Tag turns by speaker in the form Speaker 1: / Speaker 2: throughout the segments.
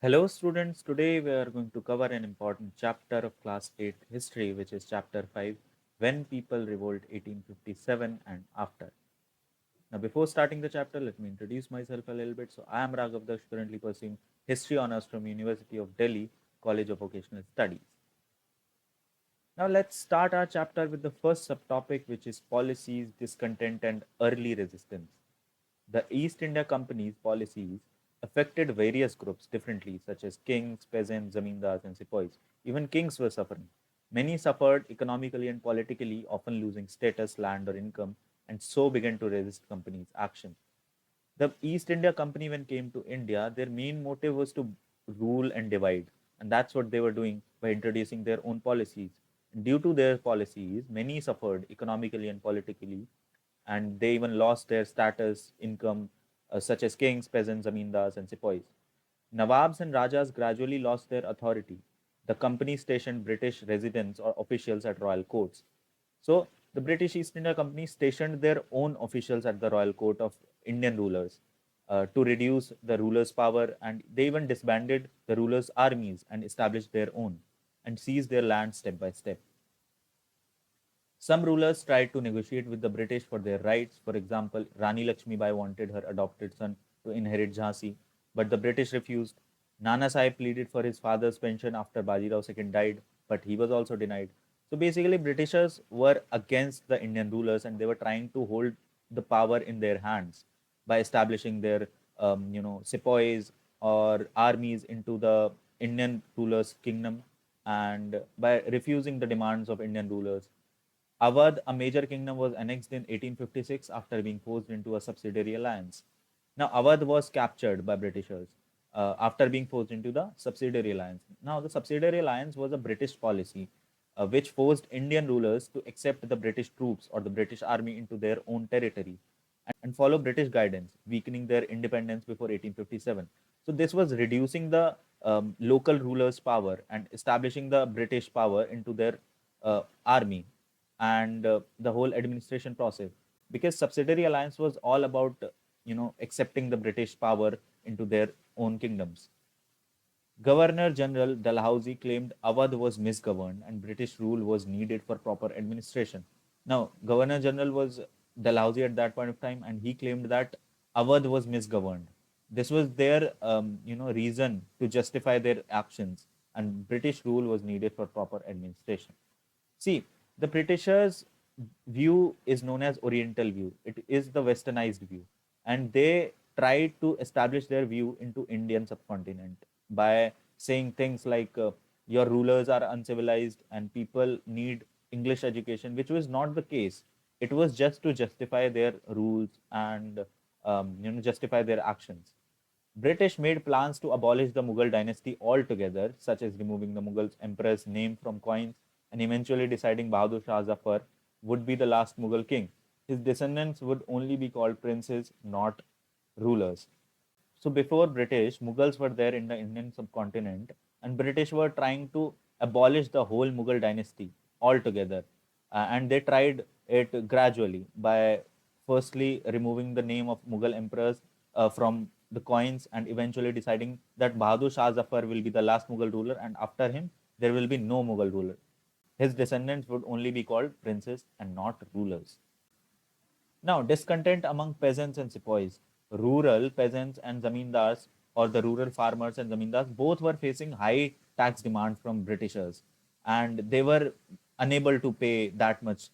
Speaker 1: Hello students, today we are going to cover an important chapter of class 8 history, which is chapter 5, When People Revolt 1857 and After. Now before starting the chapter, let me introduce myself a little bit. So I am Raghav Dash, currently pursuing history honors from University of Delhi College of Vocational Studies. Now let's start our chapter with the first subtopic, which is policies, discontent and early resistance. The East India Company's policies affected various groups differently, such as kings, peasants, zamindars, and sepoys. Even kings were suffering. Many suffered economically and politically, often losing status, land, or income, and so began to resist company's action. The East India Company, when came to India, their main motive was to rule and divide, and that's what they were doing by introducing their own policies. And due to their policies, many suffered economically and politically, and they even lost their status, income, such as kings, peasants, zamindars, and sepoys. Nawabs and Rajas gradually lost their authority. The company stationed British residents or officials at royal courts. So the British East India Company stationed their own officials at the royal court of Indian rulers to reduce the rulers' power, and they even disbanded the rulers' armies and established their own and seized their land step by step. Some rulers tried to negotiate with the British for their rights. For example, Rani Lakshmi Bai wanted her adopted son to inherit Jhansi, but the British refused. Nana Sahib pleaded for his father's pension after Bajirao II died, but he was also denied. So basically, Britishers were against the Indian rulers and they were trying to hold the power in their hands by establishing their, sepoys or armies into the Indian rulers' kingdom and by refusing the demands of Indian rulers. Awadh, a major kingdom, was annexed in 1856 after being forced into a subsidiary alliance. Now, Awadh was captured by Britishers after being forced into the subsidiary alliance. Now, the subsidiary alliance was a British policy which forced Indian rulers to accept the British troops or the British army into their own territory and follow British guidance, weakening their independence before 1857. So, this was reducing the local rulers' power and establishing the British power into their army and the whole administration process, because subsidiary alliance was all about accepting the British power into their own kingdoms. Governor General Dalhousie claimed Awadh was misgoverned and British rule was needed for proper administration. Now, Governor General was Dalhousie at that point of time, and he claimed that Awadh was misgoverned. This was their, reason to justify their actions, and British rule was needed for proper administration. See, the Britishers' view is known as Oriental view. It is the westernized view. And they tried to establish their view into Indian subcontinent by saying things like your rulers are uncivilized and people need English education, which was not the case. It was just to justify their rules and justify their actions. British made plans to abolish the Mughal dynasty altogether, such as removing the Mughal emperor's name from coins and eventually deciding Bahadur Shah Zafar would be the last Mughal king. His descendants would only be called princes, not rulers. So before British, Mughals were there in the Indian subcontinent, and British were trying to abolish the whole Mughal dynasty altogether. And they tried it gradually by firstly removing the name of Mughal emperors from the coins and eventually deciding that Bahadur Shah Zafar will be the last Mughal ruler, and after him there will be no Mughal ruler. His descendants would only be called princes and not rulers. Now, discontent among peasants and sepoys. Rural peasants and zamindars, or the rural farmers and zamindars, both were facing high tax demands from Britishers, and they were unable to pay that much,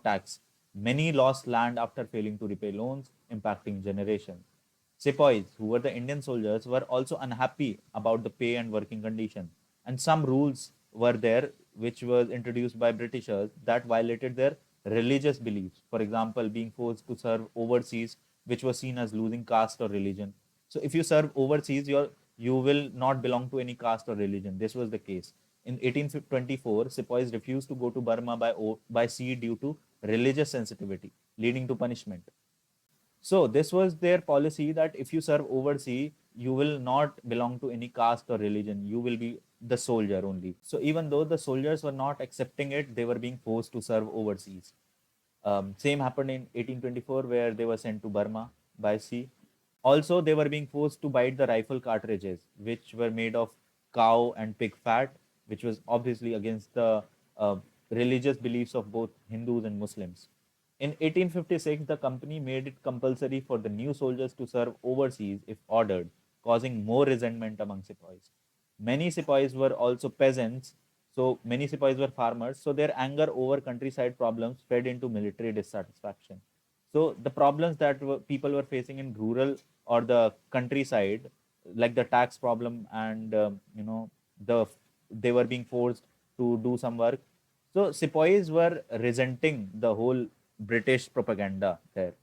Speaker 1: tax. Many lost land after failing to repay loans, impacting generations. Sepoys, who were the Indian soldiers, were also unhappy about the pay and working conditions, and some rules were there which was introduced by Britishers that violated their religious beliefs. For example, being forced to serve overseas, which was seen as losing caste or religion. So, if you serve overseas, you will not belong to any caste or religion. This was the case. In 1824, sepoys refused to go to Burma by sea due to religious sensitivity, leading to punishment. So this was their policy that if you serve overseas, you will not belong to any caste or religion. You will be the soldier only. So even though the soldiers were not accepting it, they were being forced to serve overseas. Same happened in 1824 where they were sent to Burma by sea. Also, they were being forced to bite the rifle cartridges, which were made of cow and pig fat, which was obviously against the uh, religious beliefs of both Hindus and Muslims. In 1856, the company made it compulsory for the new soldiers to serve overseas if ordered, causing more resentment among sepoys. Many sepoys were also peasants, so many sepoys were farmers, so their anger over countryside problems fed into military dissatisfaction. So the problems that people were facing in rural or the countryside, like the tax problem and the they were being forced to do some work. So sepoys were resenting the whole British propaganda there.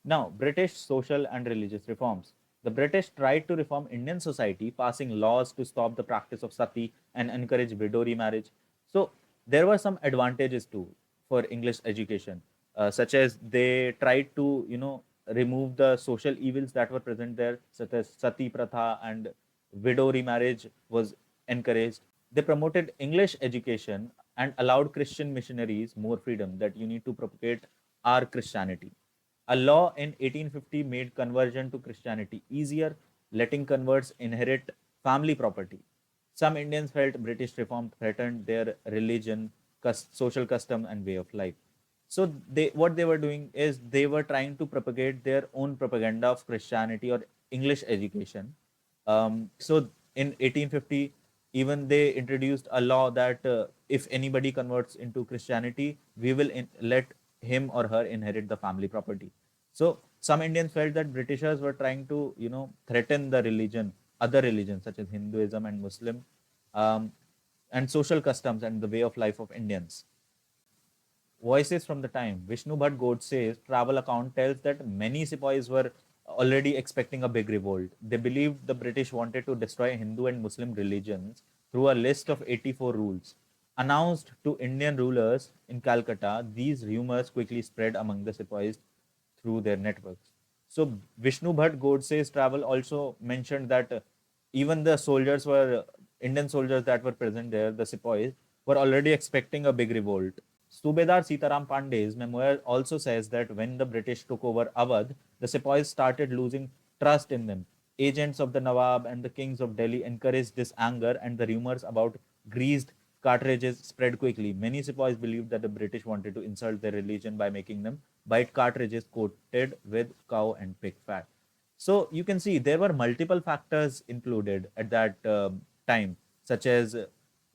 Speaker 1: Now, British social and religious reforms. The British tried to reform Indian society, passing laws to stop the practice of sati and encourage widow remarriage. So, there were some advantages too for English education, such as they tried to, remove the social evils that were present there, such as sati pratha and widow remarriage was encouraged. They promoted English education and allowed Christian missionaries more freedom that you need to propagate our Christianity. A law in 1850 made conversion to Christianity easier, letting converts inherit family property. Some Indians felt British reform threatened their religion, social custom, and way of life. So what they were doing is they were trying to propagate their own propaganda of Christianity or English education. So in 1850, even they introduced a law that if anybody converts into Christianity, we will let him or her inherit the family property. So some Indians felt that Britishers were trying to, threaten the religion, other religions such as Hinduism and Muslim, um, and social customs and the way of life of Indians. Voices from the time. Vishnu Bhatt Godse's travel account tells that many sepoys were already expecting a big revolt. They believed the British wanted to destroy Hindu and Muslim religions through a list of 84 rules. Announced to Indian rulers in Calcutta, these rumors quickly spread among the sepoys through their networks. So Vishnu Bhatt Godse's travel also mentioned that even the soldiers were Indian soldiers that were present there, the sepoys, were already expecting a big revolt. Subedar Sitaram Pandey's memoir also says that when the British took over Awadh, the sepoys started losing trust in them. Agents of the Nawab and the kings of Delhi encouraged this anger, and the rumors about greased cartridges spread quickly. Many sepoys believed that the British wanted to insult their religion by making them bite cartridges coated with cow and pig fat. So you can see there were multiple factors included at that time, such as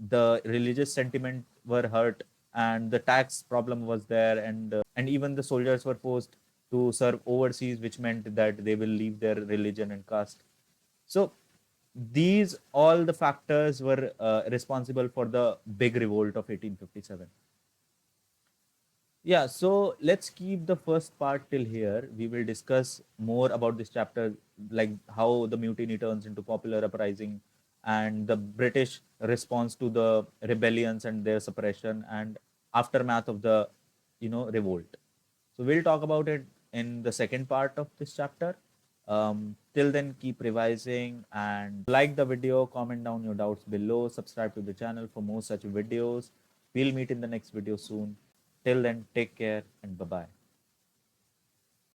Speaker 1: the religious sentiment were hurt, and the tax problem was there, and even the soldiers were forced to serve overseas, which meant that they will leave their religion and caste. So these all the factors were responsible for the big revolt of 1857. Yeah, so let's keep the first part till here. We will discuss more about this chapter, like how the mutiny turns into popular uprising and the British response to the rebellions and their suppression and aftermath of the, revolt. So we'll talk about it in the second part of this chapter. Till then, keep revising and like the video, comment down your doubts below, subscribe to the channel for more such videos. We'll meet in the next video soon. Till then, take care and bye bye.